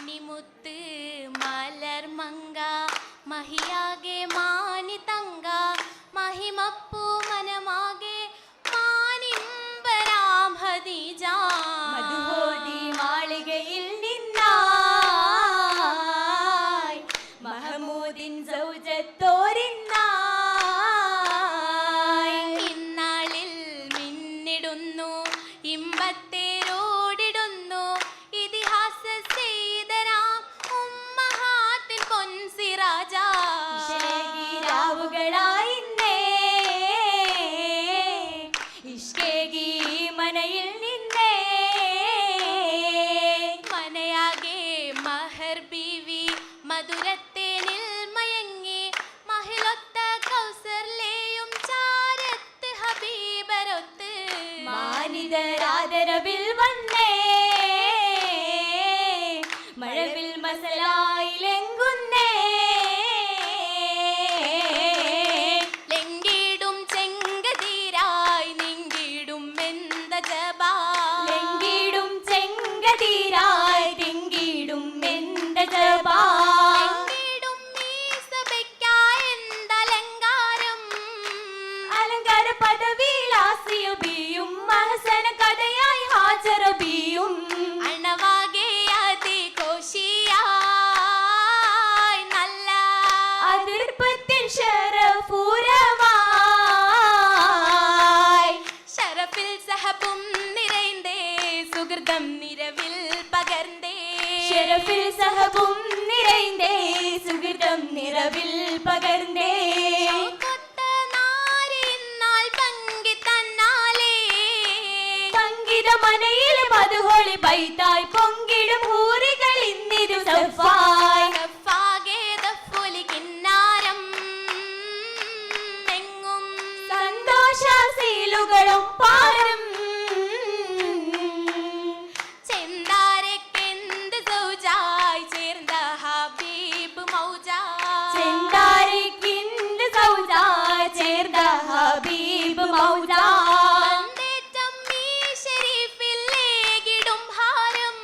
മണിമുത്ത് മലർമങ്ക മഹിയാകെ മാനിതങ്ക മഹിമപ്പൂ മനമാകെ മാനിമ്പരാം ഹദീജ മധുഹോദി മാളികയിൽ നിന്നായി മഹമൂദിൻ സൗജത്തോരിന്നായി ഇന്നാളിൽ മിന്നിടുന്നു ഇമ്പത്തേരോടിടുന്നു ഇതിഹാസ സീതരാം ഉമ്മഹാത്തിൻ പൊൻസിറാജ രാവുകളായിന്നേ ഇഷ്കേകി മനയിൽ നിന്നേ മനയാകെ മഹർ ബീവി മധുരത്തേനിൽ മയങ്ങി മഹിളൊത്ത കൗസർലേയും ചാരത്ത് ഹബീബരൊത്ത് മാനിതരാദരവിൽ വന്നേ മഴവിൽ മസലായിലെങ്കുന്നേ ലെങ്കിടും ചെങ്കതീരായി നിങ്കിടും എന്ത ജബാ ലെങ്കിടും ചെങ്കതീരായി തിങ്കിടും എന്ത ജപാ ലെങ്കിടും ഈ സഭയ്ക്കായി എന്തലങ്കാരം അലങ്കാര പദവിലാസിയുബിയും മഹസന കഥയായി ഹാജറബിയും അണവാകെ അതിഘോഷിയായി നല്ല അതിർപ്പത്തിൻ ഷറഫൂരമായി ഷറഫിൽ സഹബും നിറൈന്തേ സുഹൃതം നിരവിൽ പകർന്നേ ഷറഫിൽ സഹബും നിറൈന്തേ സുഹൃതം നിറവിൽ പകർന്നേ കൊത്ത നാരിന്നാൾ പങ്കി തന്നാലേ സംഗീത മനയിൽ മധുഹോളി ബൈത്തായി പൊങ്കിടും ഹൂറികൾ ഇന്നിരു സഫായി സഫാകെ ദഫ്ഫുലി കിന്നാരം എങ്ങും സന്തോഷാശീലുകളും പാരം ചെന്താരക്കെന്ത് സൗജായി ചേർന്ന ഹബീബ് മൗജ ചെന്താരക്കിന്ത് സൗജാ ചേർന്ന ഹബീബ് മൗജാ വന്ദേറ്റം ഈ ഷരീഫിൽ ഏകിടും ഹാരം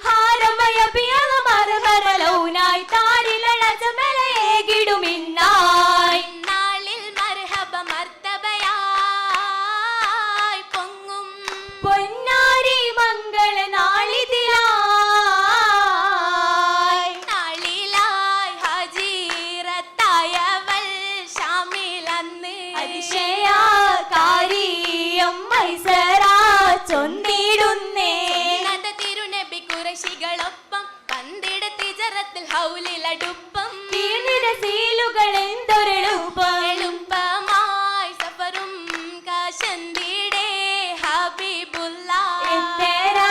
ഹാരമയപിയക മരമരലൗനായി താരിലഴജമലയേകിടുമിന്നായി നാളിൽ മർഹബ മർത്തബയായി പൊങ്ങും പൊന്നാരി മംഗള നാളിതിലായി നാളിലായി ഹജീറത്തായവൾ ഷാമിലന്ന് അതിശയകാരിയം മൈസറ ചൊന്നിടുന്നേ നദ തിരുനബി കുറശികളൊപ്പം പന്തിട തിജറത്തിൽ ഹൗലിലടുപ്പം തീർന്നിരസീലുകൾ എന്തൊരെളുപ്പം എളുപ്പമായി സഫറും കാശന്തിടെ ഹബീബുള്ള എന്തേരാ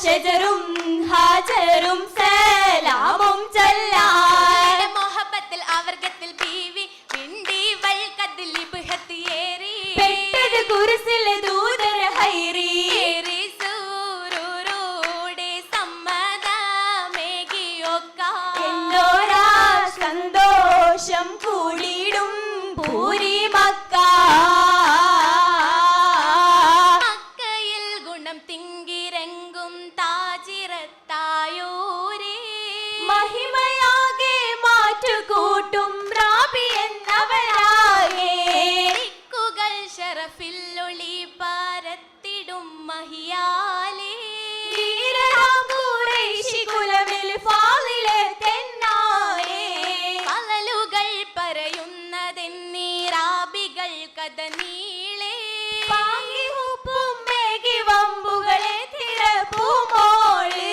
ഷജറും ഹാജറും സലാമും ചൊല്ലാൻ മൊഹബത്തിൽ അവർഗത്തിൽ ബീവി പിണ്ടി വൽക്കത്തിൽ ഇബ്ഹത്തിയേറി പെട്ടത് കുരിശിലെ ദൂതര ഹൈറി ഏറി സൂരൂരോടെ സമ്മതമേകിയൊക്ക എന്തോരാ സന്തോഷം കൂടിയിടും പൂരി മക്ക മക്കയിൽ ഗുണം തിങ്കിരങ്കും താജിറത്തായോരേ മഹിമയാകെ മാറ്റുകൂട്ടും റാബി എന്നവരാകെ ദിക്കുകൾ ഷറഫിൽ ഒളി പരത്തിടും മഹിയാലേ വീരരാം ഖുറൈശി കുലമിൽ ഫാളിലെ തെന്നായേ പകലുകൾ പറയുന്നതെന്നീറാബികൾ കഥ നീളേ പാങ്ങി ഹുപ്പും മേഘി വമ്പുകളെ തിരപ്പുമോള്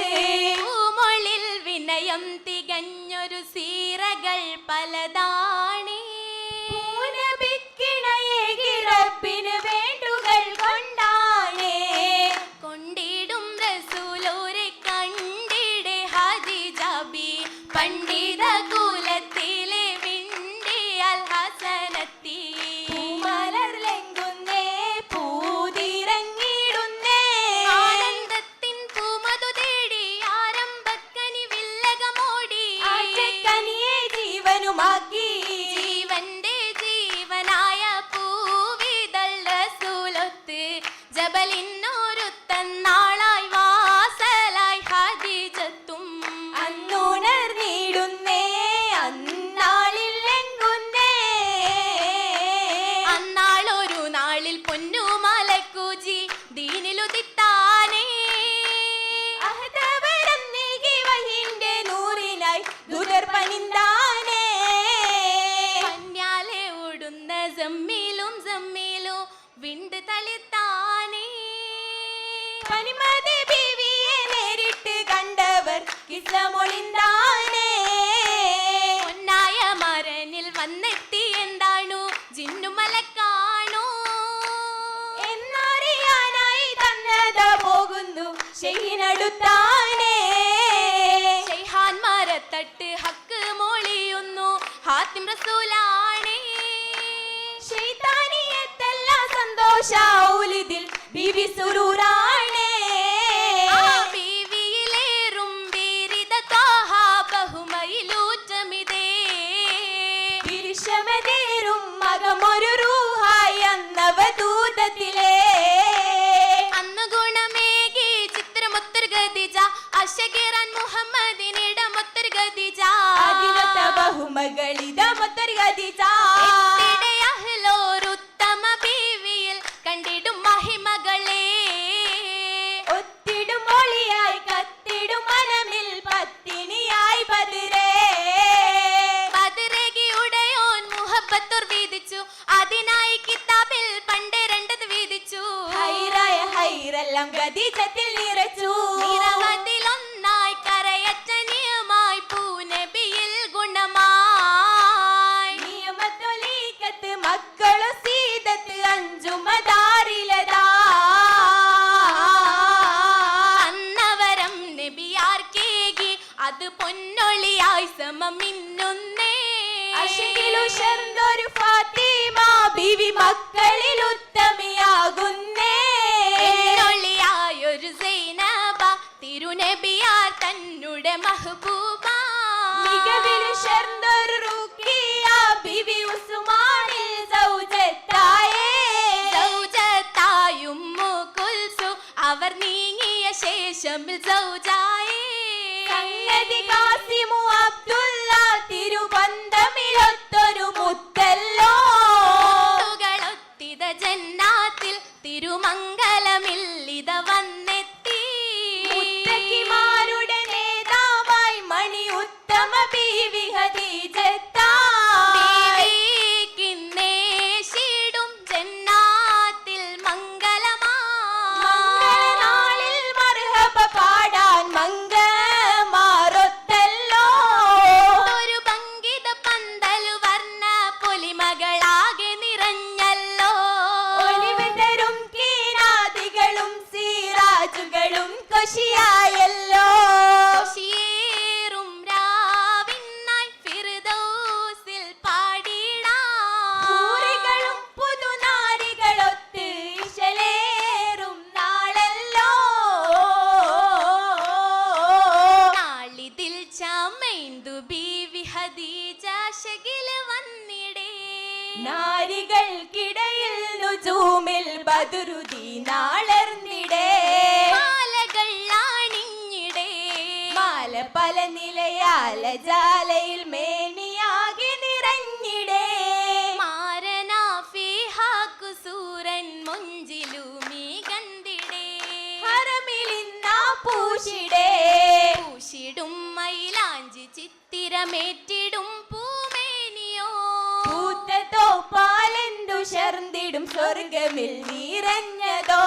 പൂമൊളിൽ വിനയം തികഞ്ഞൊരു സീറകൾ പലതാണേ പൂനബിക്കിണയേകി റബ്ബിന് വേണ്ടുകൾ കൊണ്ടാണേ ഫാത്തിമതി ബീവിയെ നേരിട്ട് കണ്ടവർ കിസ്സമൊളിന്താനേ. പൊന്നായ മരനിൽ വന്നെത്തി എന്താണു ജിന്നുമലക്കാണോ എന്നറിയാനായി തന്നതാ പോകുന്നു ഷെയ്ഹിനടുത്താനേ. ഷെയ്ഹാൻമാരത്തട്ട് ഹക്ക് മൊളിയുന്നു ഹാത്തിം റസൂലാണേ. ശൈത്താനിയത്തെല്ലാം സന്തോഷാവുലിതിൽ ബീവി സുരൂറാണേ. ആ ബീവിയിലേറും ബീരിത ത്വാഹ ബഹുമയിലൂറ്റമിതേ. വിരിശമതേറും മകമൊരു റൂഹായി അന്നവധൂതത്തിലേ. അന്ന് ഗുണമേകി ചിത്രമൊത്തൊരു ഗതിജ അശകിറാൻ മുഹമ്മദിനിടമൊത്തൊരു ഗതിജ. അതിനൊത്ത ബഹുമകളിതമൊത്തൊരു ഗതിജ. എത്തിടെ അഹ്ലോരുത്തമ ബീവിയിൽ കണ്ടിടും മഹിമകളെ. ഒത്തിടും മൊളിയായി കത്തിടും മനമിൽ പത്തിനിയായി ബദരേ. ബദരകിയുടയോൻ മുഹബ്ബത്തുർ വീതിച്ചു അതിനായി കിതാബിൽ പണ്ട് രണ്ടത് വീതിച്ചു. ഹൈറായ ഹൈറെല്ലാം ഗതിജത്തിൽ നിറച്ചു. നിറവതിലൊന്നായി കരയറ്റ നിയമായി പൂനബിയിൽ ഗുണമായി. നിയമത്തൊലീക്കത്ത് മക്കളു സീതത്ത് അഞ്ചുമതാറിലതാ. അന്നവരം നബിയാർക്കേകി അത് പൊന്നൊളിയായി സമമിന്നുന്നേ. അശകിലു ശർന്നൊരു ഫാത്തിമ ബീവി മക്കളിൽ ഉത്തമയാകുന്നേ. പൊന്നൊളിയായൊരു സൈനബ തിരുനബിയാർ തന്നുടെ മഹബൂബ. മികവിലു ശർന്നൊരു റുഖിയ ബീവി ഉസ്മാനിൽ സൗജത്തായേ. സൗജത്തായും കുൽസു അവർ നീങ്ങിയ ശേഷം സൗജായേ. സംഗതി കാസിമു അബ്ദുള്ള തിരുബന്ധമിലൊത്തൊരു മുത്തല്ലോ. മുത്തുകളൊത്തിത ജന്നാത്തിൽ തിരുമംഗലമില്ലിത വന്നെത്തി. മുത്തക്കിമാരുടെ നേതാവായി മണി ഉത്തമ ബീവി ഖദീജത്താ. ബീവിക്കിന്നേശിടും ജന്നാത്തിൽ മംഗളമാ. മംഗളനാളിൽ മർഹബ പാടാൻ മംഗമാറൊത്തല്ലോ. ഒരു ഭംഗിത പന്തലു വർണ്ണ പൊലിമകളാകെ നിറഞ്ഞല്ലോ. ഒലിവ് തരും കീനാദികളും സീറാജുകളും കൊശിയായല്ലോ. കൊശിയേറും രാവിനായി ഫിർദൗസിൽ പാടിടാം. പൂരികളും പുതുനാരികളൊത്ത് ഇശലേറും നാളല്ലോ. നാളിതിൽ ചമൈന്തു ബീവി ഖദീജ ശകില് വന്നിടേ. നാരികൾക്കിടയിൽ നുജൂമിൽ ബദറുദീനാളർന്നിടേ. മാലകൾ അണിഞ്ഞിടേ. മാല പല നിലയാല ജാലയിൽ മേനിയാകെ നിറഞ്ഞിടേ. മാരനാ ഫീഹാ കുസൂരൻ മുഞ്ചിലുമീ കണ്ടിടേ. ഹറമിലിന്നാ പൂശിടേ. പൂശിടും മൈലാഞ്ചി ചിത്തിരമേറ്റിടും പൂമേനിയോ. പൂത്തതോ പാലെന്തു ശർന്നിടും സ്വർഗമിൽ നിറഞ്ഞതോ.